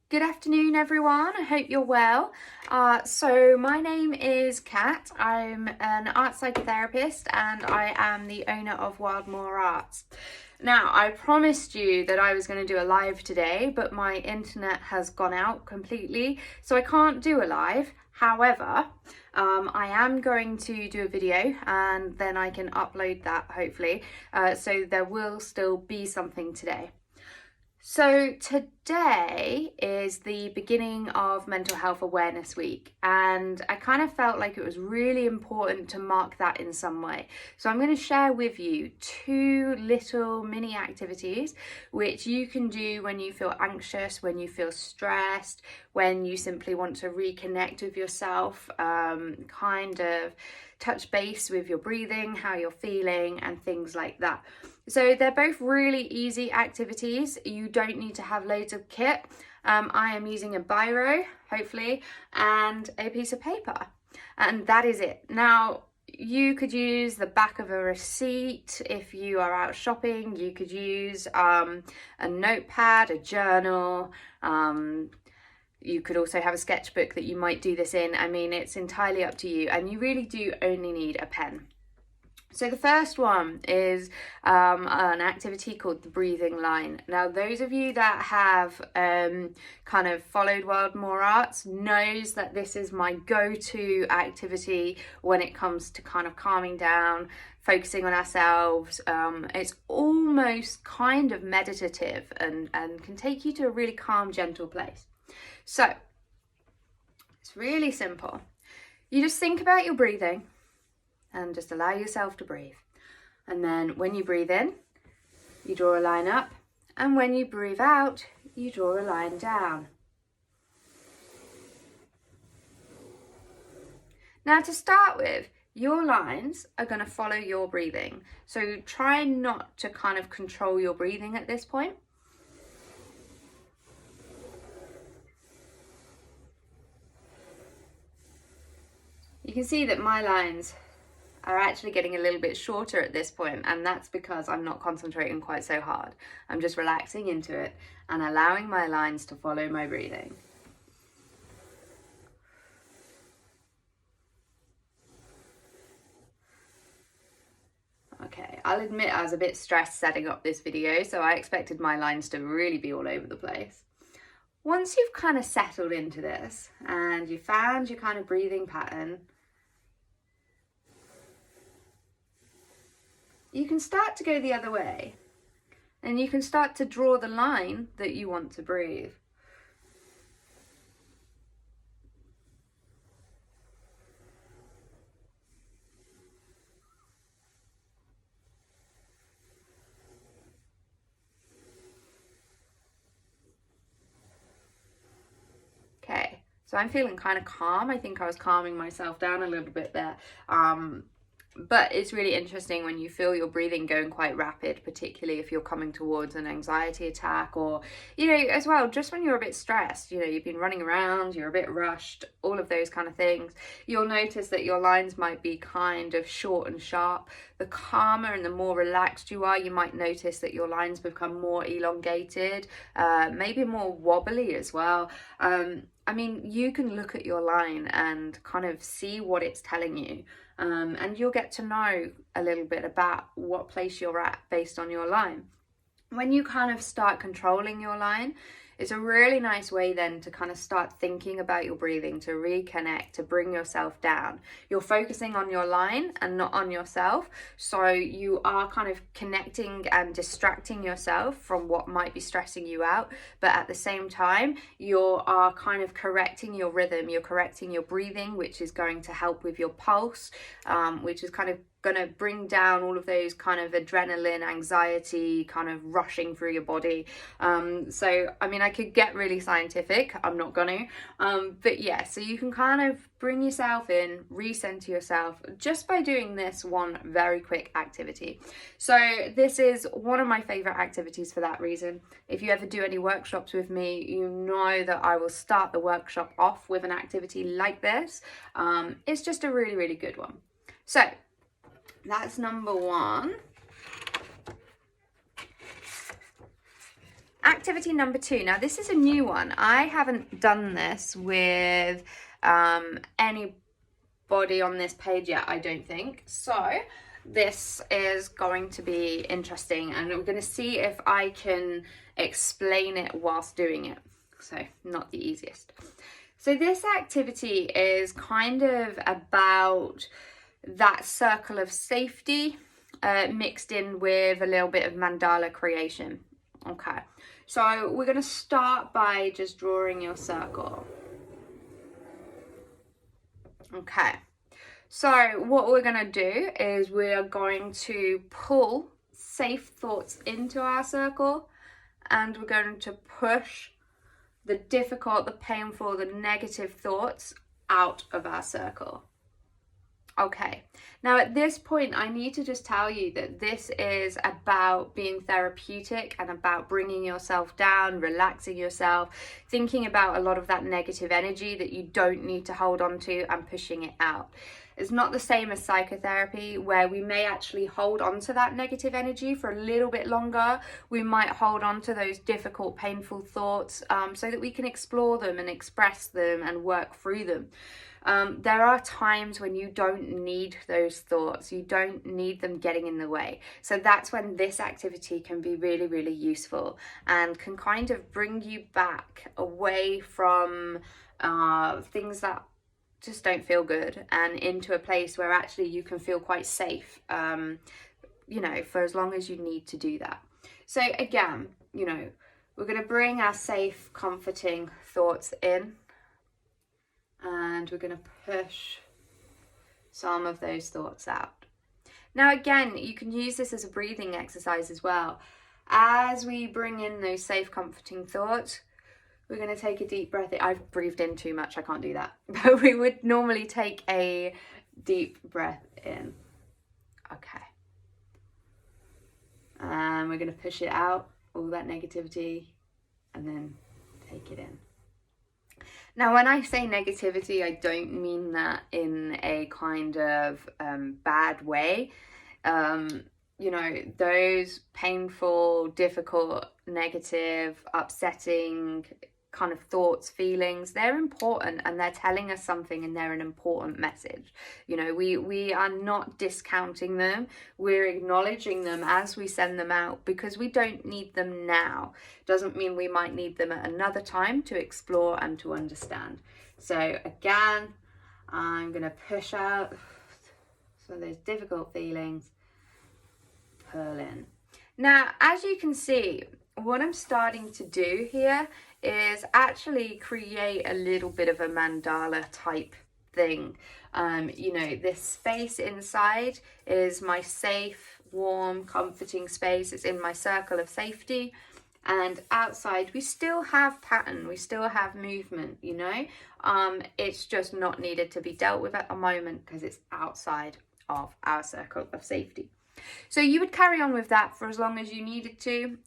Good afternoon, everyone. I hope you're well. So my name is Kat. I'm an art psychotherapist and I am the owner of Wildmore Arts. Now, I promised you that I was going to do a live today, but my internet has gone out completely, so I can't do a live. However, I am going to do a video and then I can upload that hopefully. So there will still be something today. So today is the beginning of Mental Health Awareness Week, and I kind of felt like it was really important to mark that in some way. So I'm going to share with you two little mini activities which you can do when you feel anxious, when you feel stressed, when you simply want to reconnect with yourself, kind of touch base with your breathing, how you're feeling, and things like that. So they're both really easy activities. You don't need to have loads of kit. I am using a biro, hopefully, and a piece of paper. And that is it. Now, you could use the back of a receipt if you are out shopping. You could use a notepad, a journal. You could also have a sketchbook that you might do this in. I mean, it's entirely up to you. And you really do only need a pen. So the first one is an activity called the breathing line. Now, those of you that have kind of followed Wildmore Arts knows that this is my go-to activity when it comes to kind of calming down, focusing on ourselves. It's almost kind of meditative and can take you to a really calm, gentle place. So it's really simple. You just think about your breathing and just allow yourself to breathe. And then when you breathe in, you draw a line up, and when you breathe out, you draw a line down. Now, to start with, your lines are going to follow your breathing. So try not to kind of control your breathing at this point. You can see that my lines are actually getting a little bit shorter at this point, and that's because I'm not concentrating quite so hard. I'm just relaxing into it and allowing my lines to follow my breathing. Okay, I'll admit I was a bit stressed setting up this video, so I expected my lines to really be all over the place. Once you've kind of settled into this and you found your kind of breathing pattern, you can start to go the other way and you can start to draw the line that you want to breathe. Okay, so I'm feeling kind of calm. I think I was calming myself down a little bit there. But it's really interesting when you feel your breathing going quite rapid, particularly if you're coming towards an anxiety attack, or, you know, as well, just when you're a bit stressed, you know, you've been running around, you're a bit rushed, all of those kind of things. You'll notice that your lines might be kind of short and sharp. The calmer and the more relaxed you are, you might notice that your lines become more elongated, maybe more wobbly as well. I mean, you can look at your line and kind of see what it's telling you. And you'll get to know a little bit about what place you're at based on your line. When you kind of start controlling your line, it's a really nice way then to kind of start thinking about your breathing, to reconnect, to bring yourself down. You're focusing on your line and not on yourself. So you are kind of connecting and distracting yourself from what might be stressing you out. But at the same time, you are kind of correcting your rhythm. You're correcting your breathing, which is going to help with your pulse, which is kind of going to bring down all of those kind of adrenaline, anxiety, kind of rushing through your body. So, I mean, I could get really scientific. I'm not going to. But yeah, so you can kind of bring yourself in, recenter yourself just by doing this one very quick activity. So this is one of my favorite activities for that reason. If you ever do any workshops with me, you know that I will start the workshop off with an activity like this. It's just a really, really good one. So that's number one. Activity number 2. Now, this is a new one. I haven't done this with anybody on this page yet, I don't think. So this is going to be interesting, and we're going to see if I can explain it whilst doing it. So not the easiest. So this activity is kind of about that circle of safety mixed in with a little bit of mandala creation. Okay, so we're going to start by just drawing your circle. Okay, so what we're going to do is we are going to pull safe thoughts into our circle, and we're going to push the difficult, the painful, the negative thoughts out of our circle. Okay, now at this point, I need to just tell you that this is about being therapeutic and about bringing yourself down, relaxing yourself, thinking about a lot of that negative energy that you don't need to hold on to and pushing it out. It's not the same as psychotherapy, where we may actually hold on to that negative energy for a little bit longer. We might hold on to those difficult, painful thoughts so that we can explore them and express them and work through them. There are times when you don't need those thoughts. You don't need them getting in the way. So that's when this activity can be really, really useful and can kind of bring you back away from things that just don't feel good and into a place where actually you can feel quite safe, you know, for as long as you need to do that. So again, you know, we're going to bring our safe, comforting thoughts in, and we're going to push some of those thoughts out. Now again, you can use this as a breathing exercise as well. As we bring in those safe, comforting thoughts, we're going to take a deep breath in. I've breathed in too much, I can't do that. But we would normally take a deep breath in. Okay. And we're going to push it out, all that negativity, and then take it in. Now, when I say negativity, I don't mean that in a kind of bad way. You know, those painful, difficult, negative, upsetting kind of thoughts, feelings, they're important and they're telling us something, and they're an important message. You know, we are not discounting them. We're acknowledging them as we send them out, because we don't need them now. Doesn't mean we might need them at another time to explore and to understand. So again, I'm going to push out some of those difficult feelings, pull in. Now, as you can see, what I'm starting to do here is actually create a little bit of a mandala type thing. You know, this space inside is my safe, warm, comforting space. It's in my circle of safety. And outside, we still have pattern, we still have movement, you know. It's just not needed to be dealt with at the moment because it's outside of our circle of safety. So you would carry on with that for as long as you needed to.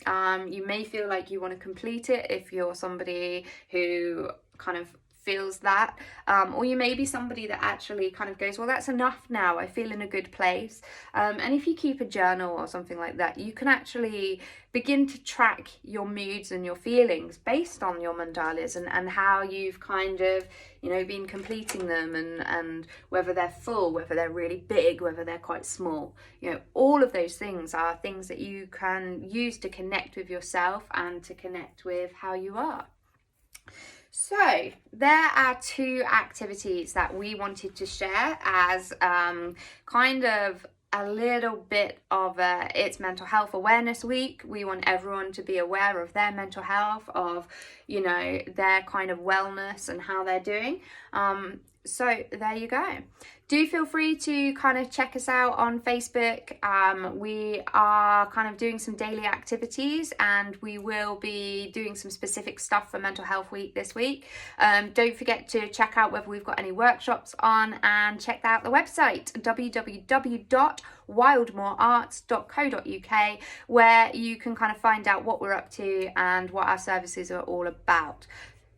You may feel like you want to complete it if you're somebody who kind of feels that, or you may be somebody that actually kind of goes, well, that's enough now, I feel in a good place. And if you keep a journal or something like that, you can actually begin to track your moods and your feelings based on your mandalas and how you've kind of, you know, been completing them, and whether they're full, whether they're really big, whether they're quite small. You know, all of those things are things that you can use to connect with yourself and to connect with how you are. So there are 2 activities that we wanted to share as kind of a little bit of it's Mental Health Awareness Week. We want everyone to be aware of their mental health, of, you know, their kind of wellness and how they're doing. So there you go. Do feel free to kind of check us out on Facebook. We are kind of doing some daily activities, and we will be doing some specific stuff for Mental Health Week this week. Don't forget to check out whether we've got any workshops on, and check out the website www.wildmorearts.co.uk, where you can kind of find out what we're up to and what our services are all about.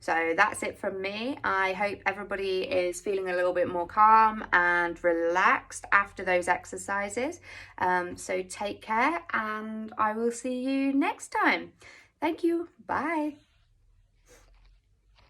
So that's it from me. I hope everybody is feeling a little bit more calm and relaxed after those exercises. So take care, and I will see you next time. Thank you. Bye.